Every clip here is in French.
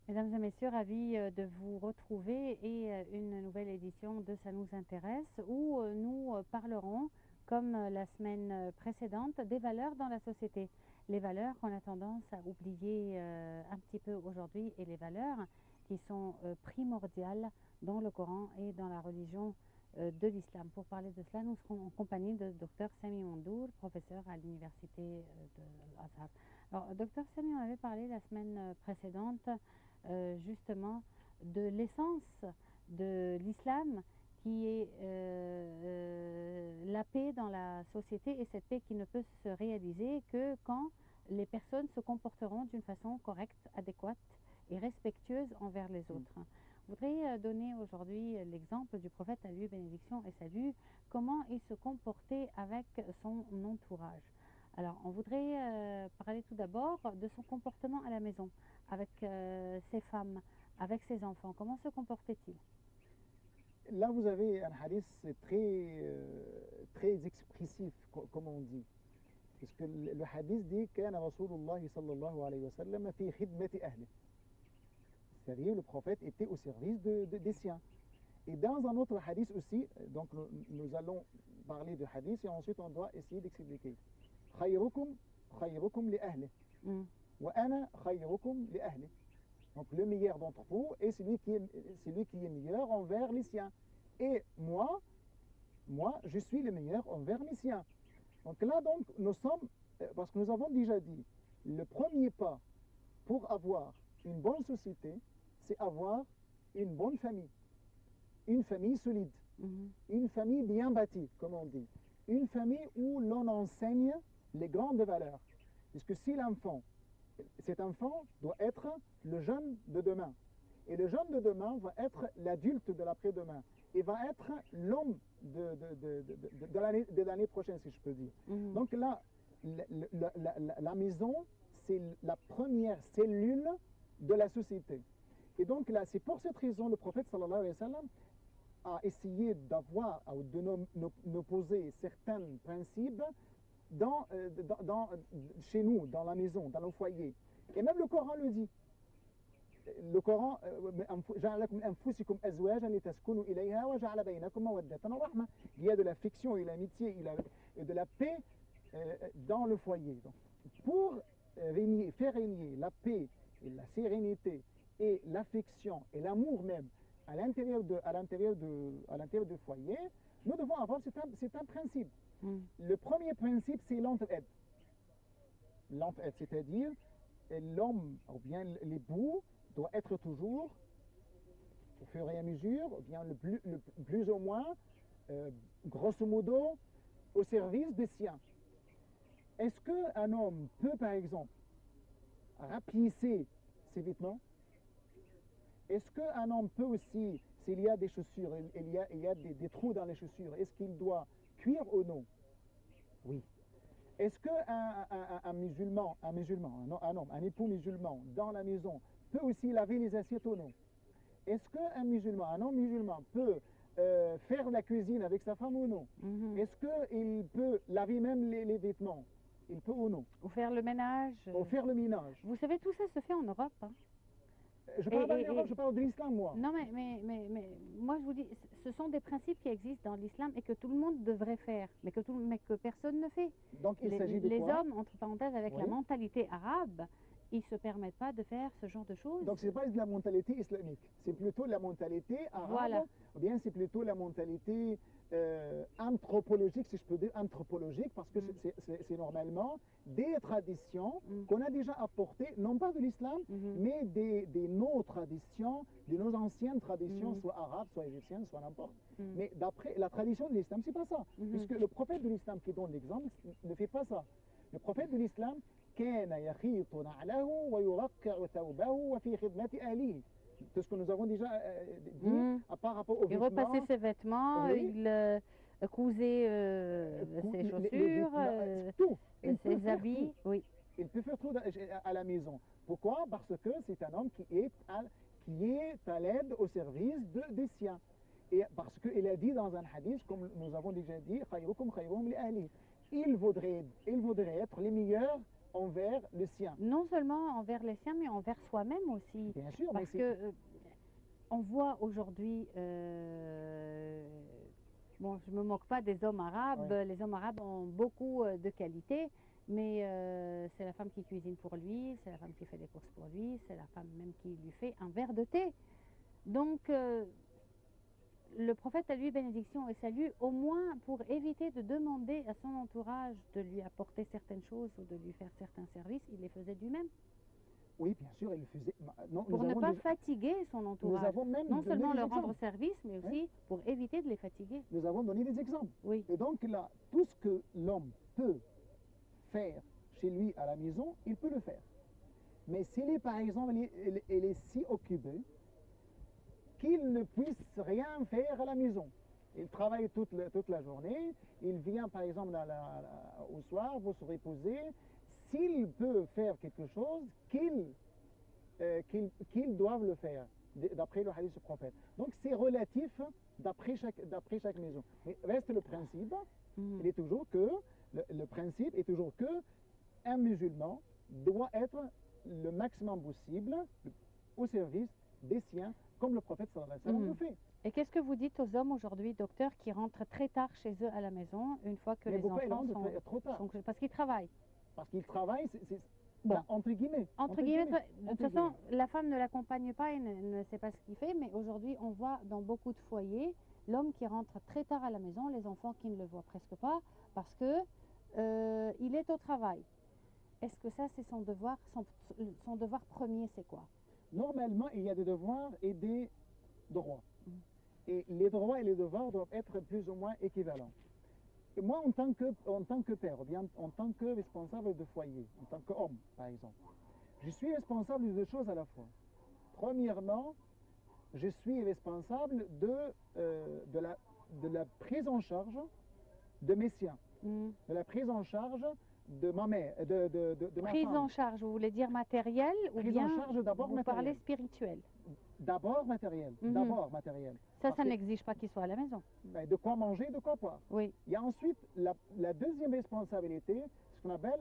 Mesdames et messieurs, ravis de vous retrouver et une nouvelle édition de Ça nous intéresse où nous parlerons, comme la semaine précédente, des valeurs dans la société. Les valeurs qu'on a tendance à oublier un petit peu aujourd'hui et les valeurs qui sont primordiales dans le Coran et dans la religion de l'islam. Pour parler de cela, nous serons en compagnie de Dr Sami Mandour, professeur à l'université de l'Azhar. Alors, Dr Sami, on avait parlé la semaine précédente justement de l'essence de l'islam qui est la paix dans la société, et cette paix qui ne peut se réaliser que quand les personnes se comporteront d'une façon correcte, adéquate et respectueuse envers les autres. Je voudrais donner aujourd'hui l'exemple du prophète, à lui bénédiction et salut, comment il se comportait avec son entourage. Alors, on voudrait parler tout d'abord de son comportement à la maison, avec ses femmes, avec ses enfants. Comment se comportait-il? Là, vous avez un hadith très expressif, comme on dit. Parce que le hadith dit كان رسول الله صلى الله عليه وسلم في خدمة أهله. C'est-à-dire, le prophète était au service des siens. Et dans un autre hadith aussi, donc nous allons parler de hadith et ensuite on doit essayer d'expliquer. خيركم خيركم لأهله وأنا خيركم لأهله. Donc le meilleur d'entre vous est celui qui est meilleur envers les siens. Et moi, je suis le meilleur envers mes siens. Donc là, donc, nous sommes, parce que nous avons déjà dit, le premier pas pour avoir une bonne société, c'est avoir une bonne famille. Une famille solide. Une famille bien bâtie, comme on dit. Une famille où l'on enseigne les grandes valeurs. Puisque si cet enfant doit être le jeune de demain. Et le jeune de demain va être l'adulte de l'après-demain. Et va être l'homme de l'année prochaine, si je peux dire. Donc là, la maison, c'est la première cellule de la société. Et donc là, c'est pour cette raison, le prophète sallallahu alayhi wa sallam a essayé de nous poser certains principes chez nous, dans la maison, dans nos foyers. Et même le Coran le dit. Le Coran, il y a de l'affection et l'amitié et de la paix dans le foyer. Donc, pour faire régner la paix et la sérénité et l'affection et l'amour même à l'intérieur du foyer, nous devons avoir c'est un principe. Le premier principe, c'est l'entraide. L'entraide, c'est-à-dire l'homme ou bien l'époux doit être toujours, au fur et à mesure, ou bien le plus ou moins, grosso modo, au service des siens. Est-ce qu'un homme peut, par exemple, rapiécer ses vêtements? Est-ce qu'un homme peut aussi, s'il y a des chaussures, il y a des trous dans les chaussures, est-ce qu'il doit cuire ou non? Oui. Est-ce qu'un musulman, un époux musulman dans la maison peut aussi laver les assiettes ou non? Est-ce un homme musulman peut faire la cuisine avec sa femme ou non? Est-ce qu'il peut laver même les vêtements? Il peut ou non? Ou faire le ménage. Ou faire le ménage. Vous savez, tout ça se fait en Europe. Hein. Je parle de l'islam, moi. Non, mais moi, je vous dis, ce sont des principes qui existent dans l'islam et que tout le monde devrait faire, mais que personne ne fait. Donc, il s'agit de les quoi? hommes, entre parenthèses, avec la mentalité arabe, ils ne se permettent pas de faire ce genre de choses. Donc, ce n'est pas de la mentalité islamique, c'est plutôt la mentalité arabe, voilà. Ou bien c'est plutôt la mentalité anthropologique, si je peux dire anthropologique, parce que c'est normalement des traditions qu'on a déjà apportées, non pas de l'islam, mais de nos traditions, de nos anciennes traditions, soit arabes, soit égyptiennes, soit n'importe. Mais d'après la tradition de l'islam, c'est pas ça. Puisque le prophète de l'islam qui donne l'exemple ne fait pas ça. Le prophète de l'islam, كان يخيط نعله ويرقع ثوبه وفي خدمة أهله. Tout ce que nous avons déjà dit par rapport aux vêtements. Il repassait ses vêtements, il cousait ses chaussures, ses habits. Oui. Il peut faire tout à la maison. Pourquoi? Parce que c'est un homme qui est à l'aide au service des siens. Et parce qu'il a dit dans un hadith, comme nous avons déjà dit, خيركم خيرهم لأهله. Il voudrait être les meilleurs envers le sien. Non seulement envers les siens, mais envers soi-même aussi. Bien sûr, mais Parce que on voit aujourd'hui, bon, je ne me moque pas des hommes arabes, Ouais. les hommes arabes ont beaucoup de qualités, mais c'est la femme qui cuisine pour lui, c'est la femme qui fait les courses pour lui, c'est la femme même qui lui fait un verre de thé. Donc, le prophète a lui bénédiction et salut, au moins pour éviter de demander à son entourage de lui apporter certaines choses ou de lui faire certains services, il les faisait lui-même. Oui, bien sûr, il le faisait. Non, Pour nous ne avons pas déjà- fatiguer son nous entourage. avons même Non donné seulement des leur rendre exemples. service, mais aussi pour éviter de les fatiguer. Nous avons donné des exemples. Oui. Et donc là, tout ce que l'homme peut faire chez lui à la maison, il peut le faire. Mais s'il est, par exemple, il est si occupé qu'il ne puisse rien faire à la maison. Il travaille toute la journée, il vient, par exemple, au soir pour se reposer. S'il peut faire quelque chose, qu'ils doivent le faire, d'après le hadith du prophète. Donc c'est relatif d'après chaque maison. Mais reste le principe, il est toujours que, le principe est toujours que un musulman doit être le maximum possible au service des siens, comme le prophète sallallahu alayhi wa sallam le fait. Et qu'est-ce que vous dites aux hommes aujourd'hui, docteur, qui rentrent très tard chez eux à la maison, une fois que Mais les pourquoi ils enfants rentrent trop tard? parce qu'ils travaillent? Parce qu'ils travaillent, Bon. entre guillemets. Entre guillemets, de toute façon, la femme ne l'accompagne pas et ne sait pas ce qu'il fait, mais aujourd'hui, on voit dans beaucoup de foyers l'homme qui rentre très tard à la maison, les enfants qui ne le voient presque pas, parce que il est au travail. Est-ce que ça, c'est son devoir, son devoir premier, c'est quoi? Normalement, il y a des devoirs et des droits. Et les droits et les devoirs doivent être plus ou moins équivalents. Et moi, en tant que père, ou bien en tant que responsable de foyer, en tant qu'homme, par exemple, je suis responsable de deux choses à la fois. Premièrement, je suis responsable de la prise en charge de mes siens, de la prise en charge de ma mère, de ma Prise femme. en charge, vous voulez dire matérielle ou Prise bien en charge d'abord vous matérielle. parlez spirituel? D'abord matériel, d'abord matériel. Ça n'exige pas qu'il soit à la maison. De quoi manger, de quoi boire. Oui. Il y a ensuite la deuxième responsabilité, ce qu'on appelle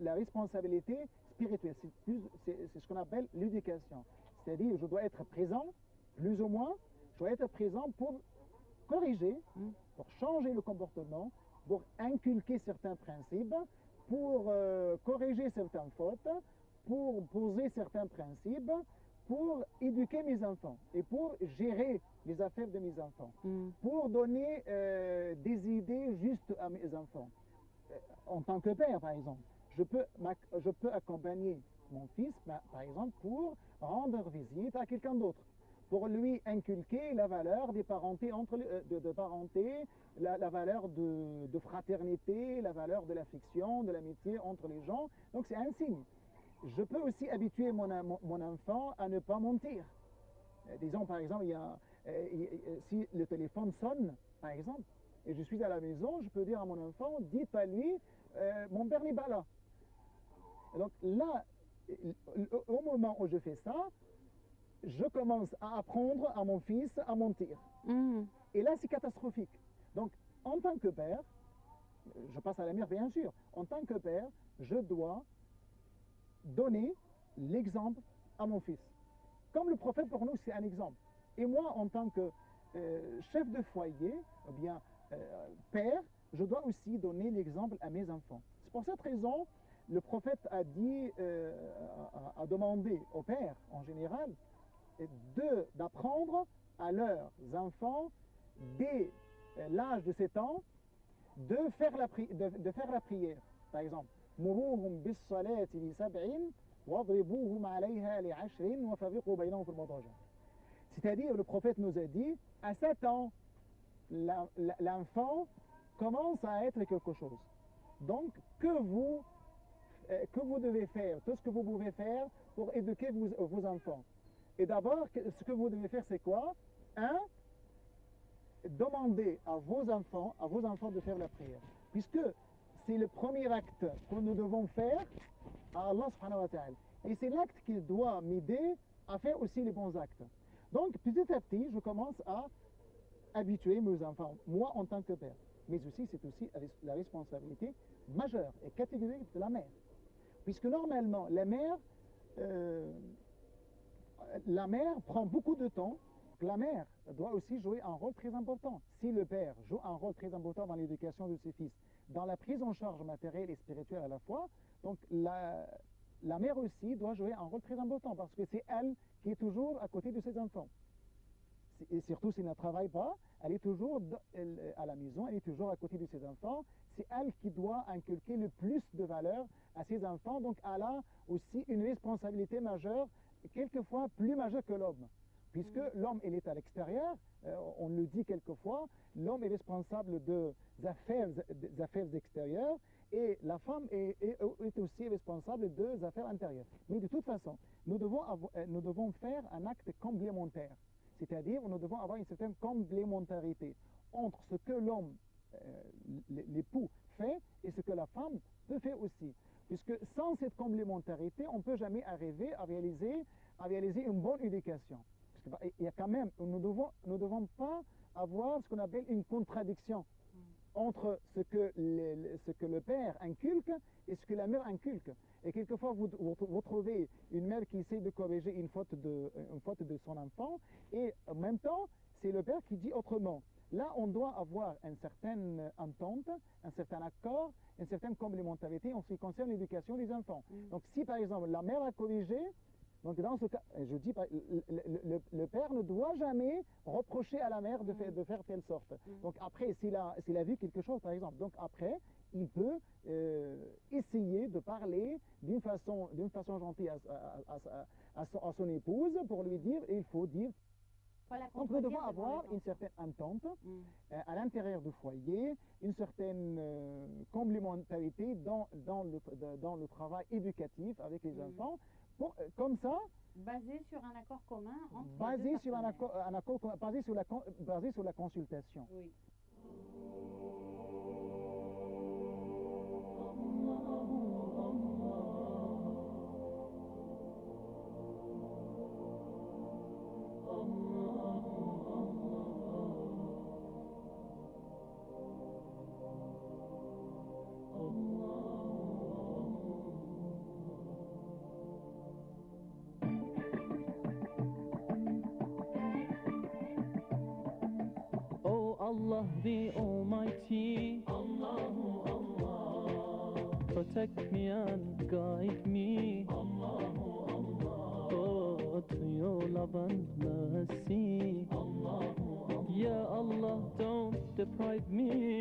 la responsabilité spirituelle. C'est ce qu'on appelle l'éducation. C'est-à-dire, je dois être présent, plus ou moins, je dois être présent pour corriger, pour changer le comportement, pour inculquer certains principes, pour corriger certaines fautes, pour poser certains principes, pour éduquer mes enfants et pour gérer les affaires de mes enfants, pour donner des idées justes à mes enfants. En tant que père, par exemple, je peux accompagner mon fils, par exemple, pour rendre visite à quelqu'un d'autre, pour lui inculquer la valeur des parentés de parenté, la valeur de fraternité, la valeur de l'affection, de l'amitié entre les gens. Donc c'est un signe. Je peux aussi habituer mon enfant à ne pas mentir. Disons par exemple, si le téléphone sonne, par exemple, et je suis à la maison, je peux dire à mon enfant, dites à lui, mon père n'est pas là. Et donc là, au moment où je fais ça, je commence à apprendre à mon fils à mentir. Et là, c'est catastrophique. Donc, en tant que père, je passe à la mère bien sûr, en tant que père, je dois donner l'exemple à mon fils. Comme le prophète pour nous, c'est un exemple. Et moi, en tant que chef de foyer, ou bien père, je dois aussi donner l'exemple à mes enfants. C'est pour cette raison, le prophète a dit, a demandé aux pères en général d'apprendre à leurs enfants dès l'âge de 7 ans de faire la prière. Par exemple, مروهم بالصلاة ل7 واضربوهم عليها ل10 وفرقوا بينهم في المضاجع. C'est-à-dire, le prophète nous a dit, à 7 ans, l'enfant commence à être quelque chose. Donc, que vous devez faire, tout ce que vous pouvez faire pour éduquer vos enfants. Et d'abord, ce que vous devez faire, c'est quoi? Demandez à vos enfants de faire la prière. Puisque c'est le premier acte que nous devons faire à Allah subhanahu wa ta'ala. Et c'est l'acte qui doit m'aider à faire aussi les bons actes. Donc, petit à petit, je commence à habituer mes enfants, moi en tant que père. Mais aussi, c'est aussi la responsabilité majeure et catégorique de la mère. Puisque normalement, la mère prend beaucoup de temps. La mère doit aussi jouer un rôle très important. Si le père joue un rôle très important dans l'éducation de ses fils, dans la prise en charge matérielle et spirituelle à la fois, donc la mère aussi doit jouer un rôle très important parce que c'est elle qui est toujours à côté de ses enfants. Et surtout s'il ne travaille pas, elle est toujours à la maison, elle est toujours à côté de ses enfants. C'est elle qui doit inculquer le plus de valeur à ses enfants. Donc elle a aussi une responsabilité majeure, quelquefois plus majeure que l'homme. Puisque l'homme, il est à l'extérieur, on le dit quelquefois, l'homme est responsable des affaires extérieures et la femme est aussi responsable des affaires intérieures. Mais de toute façon, nous devons faire un acte complémentaire. C'est-à-dire, nous devons avoir une certaine complémentarité entre ce que l'homme, l'époux, fait et ce que la femme peut faire aussi. Puisque sans cette complémentarité, on ne peut jamais arriver à réaliser une bonne éducation. Parce qu'il y a quand même, nous ne devons pas avoir ce qu'on appelle une contradiction entre ce que le père inculque et ce que la mère inculque. Et quelquefois, vous trouvez une mère qui essaie de corriger une faute de son enfant, et en même temps, c'est le père qui dit autrement. Là, on doit avoir une certaine entente, un certain accord, une certaine complémentarité en ce qui concerne l'éducation des enfants. Donc, si par exemple, la mère a corrigé, donc dans ce cas, je dis, le père ne doit jamais reprocher à la mère de faire telle sorte. Donc après, s'il a vu quelque chose, par exemple, donc après, il peut essayer de parler d'une façon gentille à son épouse pour lui dire, il faut dire. Donc nous devons avoir une certaine entente à l'intérieur du foyer, une certaine complémentarité dans le travail éducatif avec les enfants. Comme ça, basé sur un accord commun entre basé sur basé sur la consultation. Oui. Allah the Almighty, Allahu Allah, protect me and guide me, Allahu Allah, oh, to your love and mercy, Allahu Allah, Ya Allah, don't deprive me